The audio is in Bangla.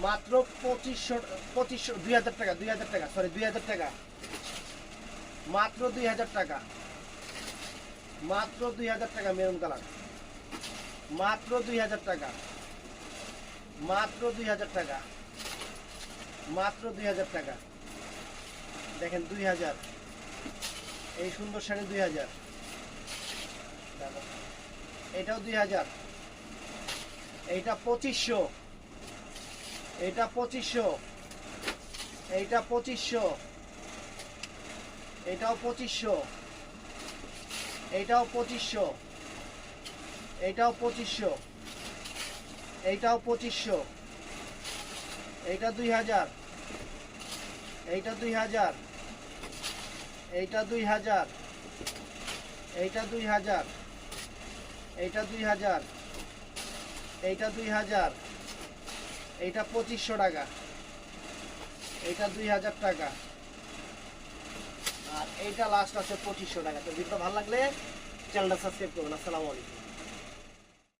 মাত্র 2000 টাকা, 2000 টাকা, সরি 2000 টাকা, মাত্র 2000 টাকা, মাত্র 2000 টাকা মেরুন কালার, মাত্র 2000 টাকা, মাত্র 2000 টাকা, মাত্র 2000 টাকা। দেখেন 2000, এই সুন্দর শাড়ি 2000, এটাও 2000, এইটা 2500, এটা 2500, এইটা 2500, এটাও 2500, এইটাও 2500, এইটাও 2500, এইটাও 2500, এইটা 2000, এইটা 2000, এইটা 2000, এইটা 2000, এইটা 2000, এইটা 2000, এইটা 2500 টাকা, এইটা 2000 টাকা, আর এইটা লাস্ট আছে 2500 টাকা। তো ভিডিওটা ভালো লাগলে চ্যানেলটা সাবস্ক্রাইব করবেন। আসসালামু আলাইকুম।